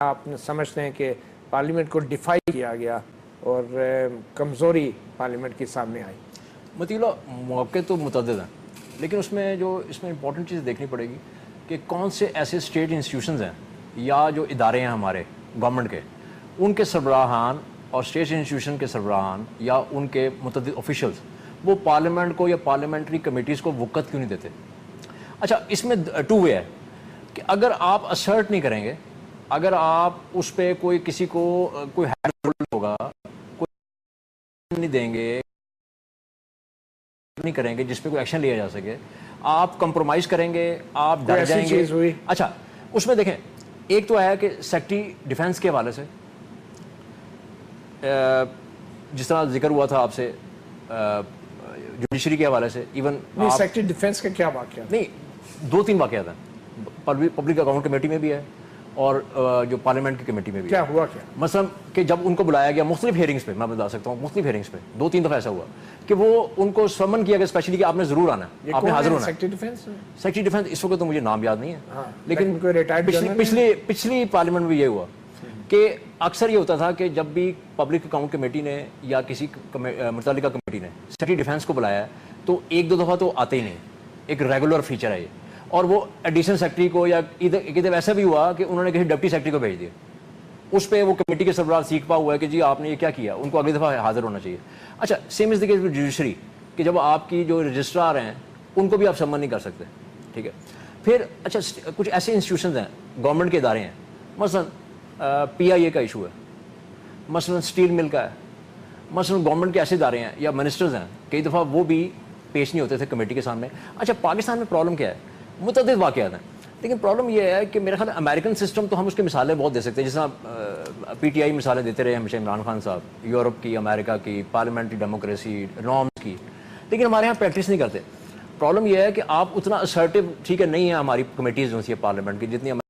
آپ سمجھتے ہیں کہ پارلیمنٹ کو ڈیفائی کیا گیا اور کمزوری پارلیمنٹ کی سامنے آئی؟ مطیلہ موقع تو متعدد ہیں، لیکن اس میں امپورٹنٹ چیز دیکھنی پڑے گی کہ کون سے ایسے اسٹیٹ انسٹیٹیوشنز ہیں یا جو ادارے ہیں ہمارے گورنمنٹ کے، ان کے سربراہان اور اسٹیٹ انسٹیٹیوشن کے سربراہان یا ان کے متعدد آفیشلز وہ پارلیمنٹ کو یا پارلیمنٹری کمیٹیز کو وقت کیوں نہیں دیتے؟ اچھا، اس میں ٹو وے ہے کہ اگر آپ اسرٹ نہیں کریں گے، اگر آپ اس پہ کسی کو کوئی ہینڈ ہوگا، کوئی نہیں دیں گے، نہیں کریں گے جس پہ کوئی ایکشن لیا جا سکے، آپ کمپرومائز کریں گے، آپ ڈر جائیں گے۔ اچھا، اس میں دیکھیں، ایک تو ہے کہ سیکٹری ڈیفنس کے حوالے سے جس طرح ذکر ہوا تھا آپ سے جوڈیشری کے حوالے سے، ایون سیکٹری ڈیفنس کا کیا واقعہ؟ نہیں، 2-3 واقعات ہیں، پبلک اکاؤنٹ کمیٹی میں بھی ہے اور جو پارلیمنٹ کی کمیٹی میں بھی کیا ہوا کیا؟ مثلا کہ جب ان کو بلایا گیا مختلف ہیئرنگز پہ، میں بتا سکتا ہوں مختلف ہیئرنگز پہ 2-3 دفعہ ایسا ہوا کہ وہ ان کو سمن کیا گیا اسپیشلی کہ آپ نے ضرور آنا ہے، آپ نے حاضر ہونا ہے۔ سیکٹری ڈیفنس اس وقت تو مجھے نام یاد نہیں ہے، لیکن پچھلی پارلیمنٹ میں یہ ہوا کہ اکثر یہ ہوتا تھا کہ جب بھی پبلک اکاؤنٹ کمیٹی نے یا کسی متعلقہ کمیٹی نے سیکٹری ڈیفنس کو بلایا ہے تو 1-2 دفعہ تو آتے ہی نہیں، ایک ریگولر فیچر ہے یہ، اور وہ ایڈیشنل سیکٹری کو یا ادھر ایسا بھی ہوا کہ انہوں نے کسی ڈپٹی سیکٹری کو بھیج دیا، اس پہ وہ کمیٹی کے سربراہ سیکھ پا ہوا ہے کہ جی آپ نے یہ کیا کیا، ان کو اگلی دفعہ حاضر ہونا چاہیے۔ اچھا، same is the case with judiciary کہ جب آپ کی جو رجسٹرار ہیں ان کو بھی آپ سمن نہیں کر سکتے، ٹھیک ہے۔ پھر اچھا، کچھ ایسے انسٹیٹیوشنز ہیں، گورنمنٹ کے ادارے ہیں، مثلا پی آئی اے کا ایشو ہے، مثلا اسٹیل مل کا ہے، مثلا گورنمنٹ کے ایسے ادارے ہیں یا منسٹرز ہیں، کئی دفعہ وہ بھی پیش نہیں ہوتے تھے کمیٹی کے سامنے۔ اچھا، پاکستان میں پرابلم کیا ہے؟ متعدد واقعات ہیں، لیکن پرابلم یہ ہے کہ میرے خیال امریکن سسٹم تو ہم اس کی مثالیں بہت دے سکتے ہیں، جس طرح پی ٹی آئی مثالیں دیتے رہے ہمیشہ عمران خان صاحب، یورپ کی، امریکہ کی، پارلیمنٹری ڈیموکریسی نارمس کی، لیکن ہمارے یہاں پریکٹس نہیں کرتے۔ پرابلم یہ ہے کہ آپ اتنا اسرٹیو ٹھیک ہے نہیں ہے ہماری کمیٹیز جو سی پارلیمنٹ کی جتنی